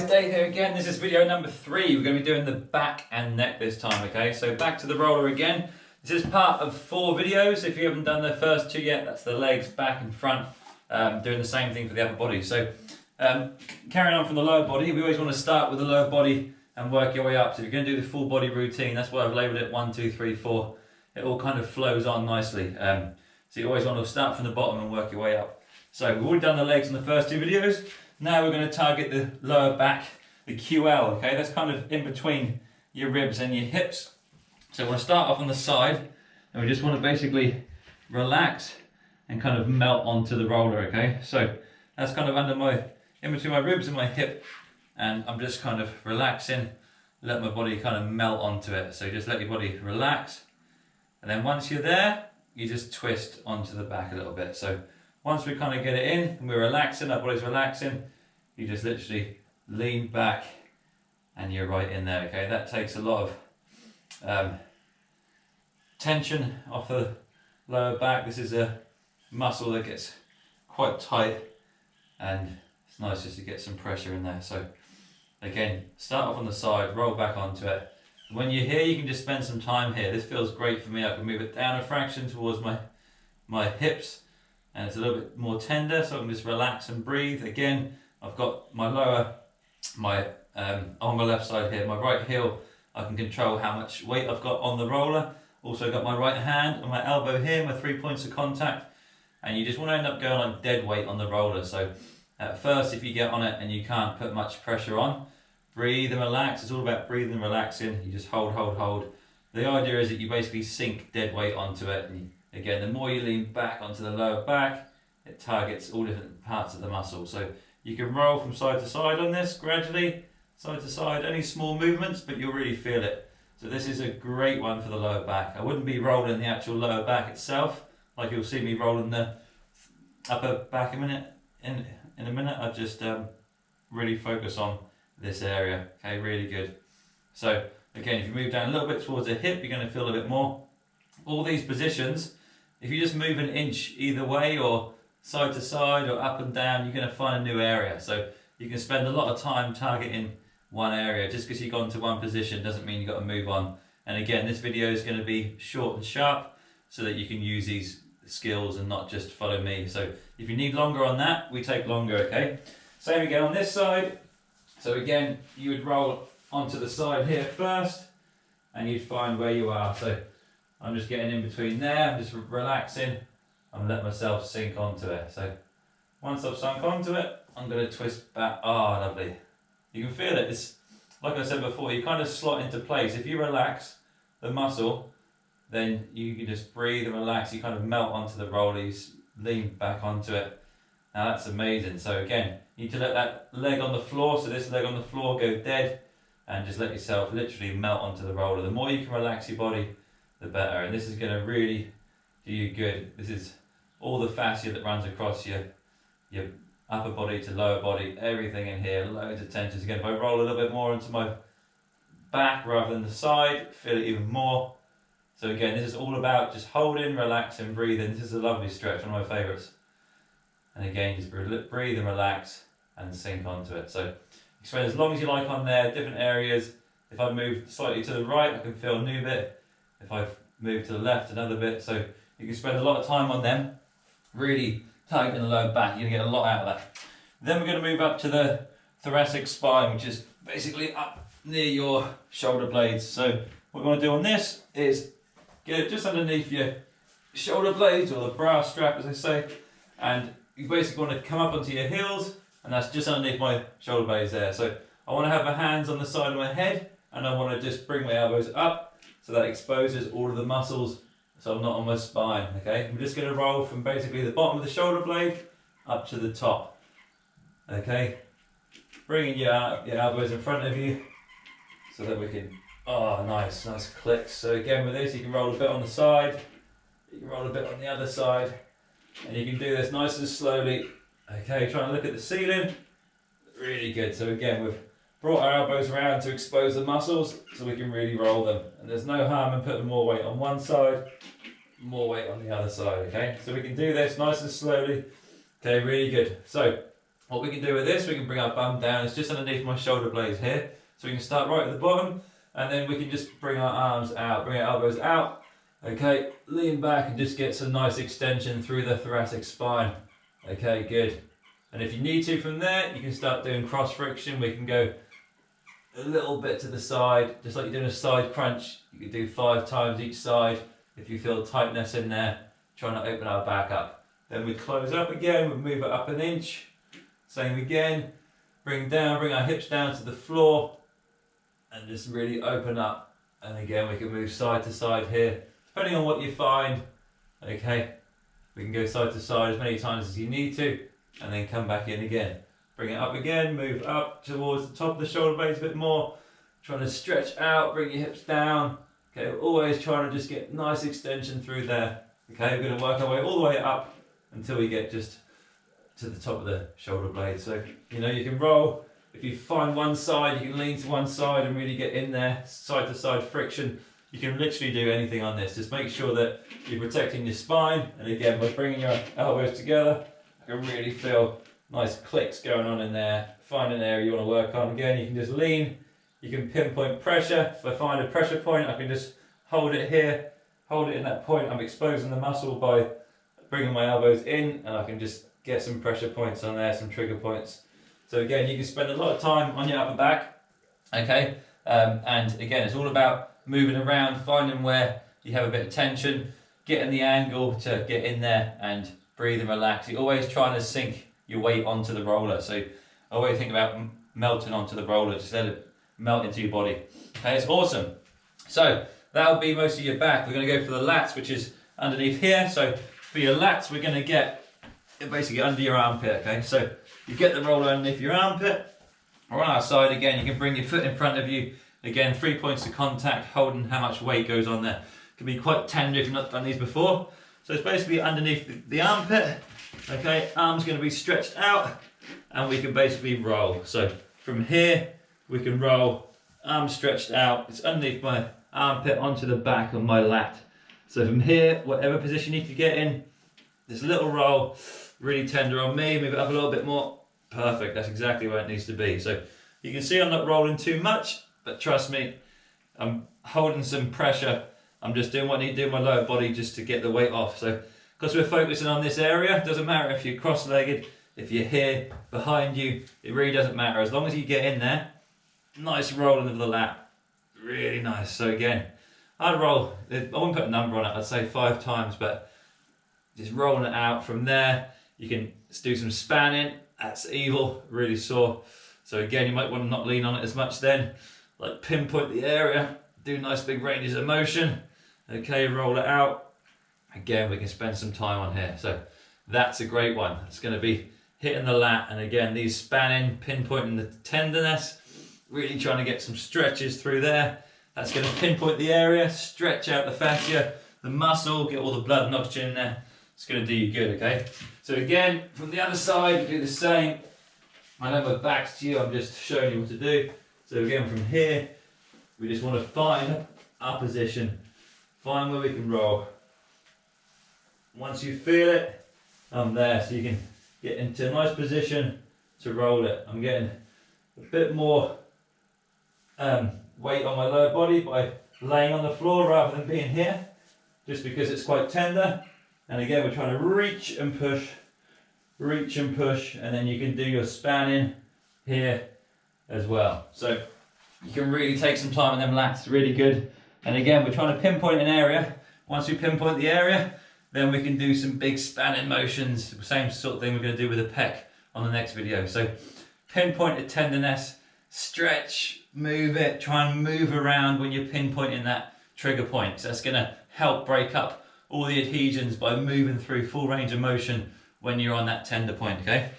guys, Dave here again. This is video number 3. We're going to be doing the back and neck this time, okay? So back to the roller again. This is part of 4 videos. If you haven't done the first 2 yet, that's the legs, back and front, doing the same thing for the upper body. So carrying on from the lower body, we always want to start with the lower body and work your way up. So if you're going to do the full body routine, that's why I've labelled it 1, 2, 3, 4. It all kind of flows on nicely. So you always want to start from the bottom and work your way up. So we've already done the legs in the first 2 videos. Now we're going to target the lower back, the QL, okay? That's kind of in between your ribs and your hips. So we're going to start off on the side, and we just want to basically relax and kind of melt onto the roller, okay? So that's kind of in between my ribs and my hip, and I'm just kind of relaxing, let my body kind of melt onto it. So just let your body relax, and then once you're there, you just twist onto the back a little bit. So once we kind of get it in and we're relaxing, our body's relaxing, you just literally lean back and you're right in there, okay? That takes a lot of tension off the lower back. This is a muscle that gets quite tight, and it's nice just to get some pressure in there. So again, start off on the side, roll back onto it. When you're here, you can just spend some time here. This feels great for me. I can move it down a fraction towards my hips, and it's a little bit more tender, so I can just relax and breathe. Again, I've got my on my left side here, my right heel, I can control how much weight I've got on the roller. Also got my right hand and my elbow here, my 3 points of contact, and you just want to end up going on dead weight on the roller. So at first, if you get on it and you can't put much pressure on, breathe and relax. It's all about breathing and relaxing. You just hold, hold, hold. The idea is that you basically sink dead weight onto it, and again, the more you lean back onto the lower back, it targets all different parts of the muscle. So you can roll from side to side on this gradually, side to side, only small movements, but you'll really feel it. So this is a great one for the lower back. I wouldn't be rolling the actual lower back itself, like you'll see me rolling the upper back in a minute. I just really focus on this area, okay, really good. So again, if you move down a little bit towards the hip, you're going to feel a bit more. All these positions, if you just move an inch either way, or side to side or up and down, you're going to find a new area. So you can spend a lot of time targeting one area. Just because you've gone to one position doesn't mean you've got to move on. And again, this video is going to be short and sharp so that you can use these skills and not just follow me. So if you need longer on that, we take longer, okay? Same again on this side. So again, you would roll onto the side here first, and you'd find where you are. So I'm just getting in between there, I'm just relaxing, and let myself sink onto it. So once I've sunk onto it, I'm going to twist back. Ah, lovely. You can feel it. It's like I said before, you kind of slot into place. If you relax the muscle, then you can just breathe and relax. You kind of melt onto the roller, you lean back onto it. Now that's amazing. So again, you need to let that leg on the floor, so this leg on the floor, go dead, and just let yourself literally melt onto the roller. The more you can relax your body, the better. And this is going to really do you good. This is all the fascia that runs across your upper body to lower body, everything in here, loads of tension. Again, if I roll a little bit more into my back rather than the side, feel it even more. So again, this is all about just holding, relaxing, breathing. This is a lovely stretch, one of my favourites. And again, just breathe and relax and sink onto it. So you can spend as long as you like on there, different areas. If I move slightly to the right, I can feel a new bit. If I move to the left, another bit. So you can spend a lot of time on them, really targeting the lower back. You're going to get a lot out of that. Then we're going to move up to the thoracic spine, which is basically up near your shoulder blades. So what we want to do on this is get it just underneath your shoulder blades, or the bra strap as I say, and you basically want to come up onto your heels, and that's just underneath my shoulder blades there. So I want to have my hands on the side of my head, and I want to just bring my elbows up so that exposes all of the muscles, so I'm not on my spine, okay? I'm just going to roll from basically the bottom of the shoulder blade up to the top, okay? Bringing your elbows in front of you so that we can, oh nice clicks. So again with this, you can roll a bit on the side, you can roll a bit on the other side, and you can do this nice and slowly, okay? Try and look at the ceiling, really good. So again, we've brought our elbows around to expose the muscles so we can really roll them. And there's no harm in putting more weight on one side, more weight on the other side, okay? So we can do this nice and slowly, okay, really good. So What we can do with this, we can bring our bum down. It's just underneath my shoulder blades here. So we can start right at the bottom, and then we can just bring our arms out, bring our elbows out. Okay, lean back and just get some nice extension through the thoracic spine. Okay, good. And if you need to from there, you can start doing cross friction. We can go a little bit to the side, just like you're doing a side crunch. You can do 5 times each side. If you feel tightness in there, trying to open our back up. Then we close up again, we move it up an inch. Same again, bring our hips down to the floor and just really open up. And again, we can move side to side here, depending on what you find. Okay, we can go side to side as many times as you need to, and then come back in again. Bring it up again, move up towards the top of the shoulder blades a bit more, trying to stretch out, bring your hips down. Okay, we're always trying to just get nice extension through there. Okay, we're going to work our way all the way up until we get just to the top of the shoulder blade. So, you know, you can roll. If you find one side, you can lean to one side and really get in there, side to side friction. You can literally do anything on this. Just make sure that you're protecting your spine. And again, by bringing your elbows together, I can really feel nice clicks going on in there. Find an area you want to work on. Again, you can just lean. You can pinpoint pressure. If I find a pressure point, I can just hold it here, hold it in that point. I'm exposing the muscle by bringing my elbows in, and I can just get some pressure points on there, some trigger points. So again, you can spend a lot of time on your upper back, okay? And again, it's all about moving around, finding where you have a bit of tension, getting the angle to get in there and breathe and relax. You're always trying to sink your weight onto the roller. So I always think about melting onto the roller, just let it melt into your body. Okay, it's awesome. So that'll be most of your back. We're gonna go for the lats, which is underneath here. So for your lats, we're gonna get basically under your armpit, okay? So you get the roller underneath your armpit, or on our side again, you can bring your foot in front of you. Again, 3 points of contact, holding how much weight goes on there. It can be quite tender if you've not done these before. So it's basically underneath the armpit, okay? Arm's gonna be stretched out, and we can basically roll. So from here, we can roll, arm stretched out. It's underneath my armpit onto the back of my lat. So from here, whatever position you need to get in, this little roll, really tender on me, move it up a little bit more. Perfect, that's exactly where it needs to be. So you can see I'm not rolling too much, but trust me, I'm holding some pressure. I'm just doing what I need to do in my lower body just to get the weight off. So because we're focusing on this area, it doesn't matter if you're cross-legged, if you're here, behind you, it really doesn't matter. As long as you get in there, nice rolling of the lat, really nice. So again, I'd roll, I won't put a number on it, I'd say 5 times, but just rolling it out from there. You can do some spanning, that's evil, really sore. So again, you might want to not lean on it as much then, like pinpoint the area, do nice big ranges of motion. Okay, roll it out. Again, we can spend some time on here. So that's a great one. It's going to be hitting the lat, and again, these spanning, pinpointing the tenderness, really trying to get some stretches through there. That's going to pinpoint the area, stretch out the fascia, the muscle, get all the blood and oxygen in there. It's going to do you good, okay? So again, from the other side, we do the same. I know my back's to you, I'm just showing you what to do. So again, from here, we just want to find our position, find where we can roll. Once you feel it, I'm there, so you can get into a nice position to roll it. I'm getting a bit more weight on my lower body by laying on the floor rather than being here, just because it's quite tender. And again, we're trying to reach and push, and then you can do your spanning here as well. So you can really take some time on them lats, really good. And again, we're trying to pinpoint an area. Once we pinpoint the area, then we can do some big spanning motions, same sort of thing we're going to do with the pec on the next video. So pinpoint the tenderness, stretch, move it, try and move around when you're pinpointing that trigger point. So that's going to help break up all the adhesions by moving through full range of motion when you're on that tender point, okay?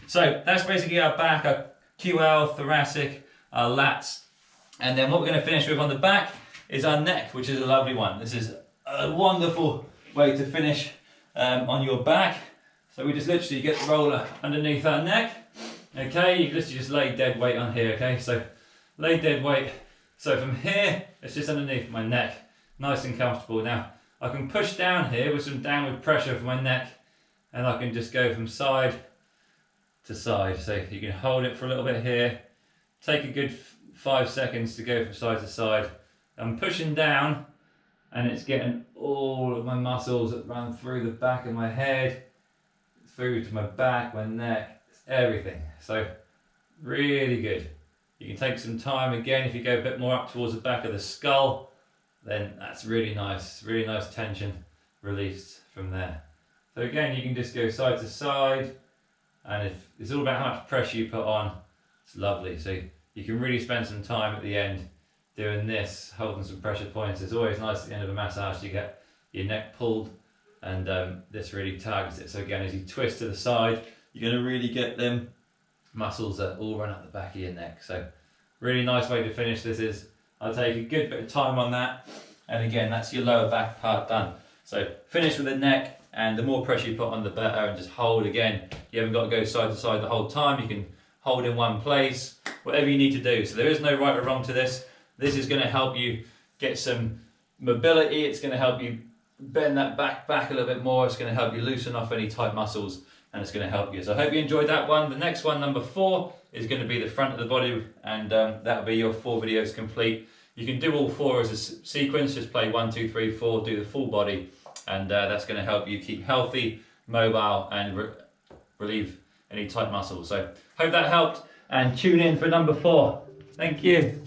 So that's basically our back, our QL, thoracic, our lats. And then what we're going to finish with on the back is our neck, which is a lovely one. This is a wonderful way to finish on your back. So we just literally get the roller underneath our neck. Okay, you literally just lay dead weight on here, okay? So lay dead weight. So from here, it's just underneath my neck. Nice and comfortable. Now, I can push down here with some downward pressure for my neck, and I can just go from side to side. So you can hold it for a little bit here, take a good 5 seconds to go from side to side. I'm pushing down and it's getting all of my muscles that run through the back of my head, through to my back, my neck, everything. So really good. You can take some time again if you go a bit more up towards the back of the skull, then that's really nice tension released from there. So again, you can just go side to side, and if it's all about how much pressure you put on, it's lovely. So you can really spend some time at the end doing this, holding some pressure points. It's always nice at the end of a massage to get your neck pulled, and this really targets it. So again, as you twist to the side, you're going to really get them muscles that all run up the back of your neck. So really nice way to finish this is, I'll take a good bit of time on that, and again, that's your lower back part done. So finish with the neck, and the more pressure you put on the better, and just hold again. You haven't got to go side to side the whole time. You can hold in one place, whatever you need to do. So there is no right or wrong to this. This is going to help you get some mobility. It's going to help you bend that back a little bit more. It's going to help you loosen off any tight muscles, and it's going to help you. So I hope you enjoyed that one. The next one, number 4, is going to be the front of the body, and that'll be your 4 videos complete. You can do all 4 as a sequence, just play 1, 2, 3, 4, do the full body, and that's going to help you keep healthy, mobile, and relieve any tight muscles. So hope that helped, and tune in for number 4. Thank you.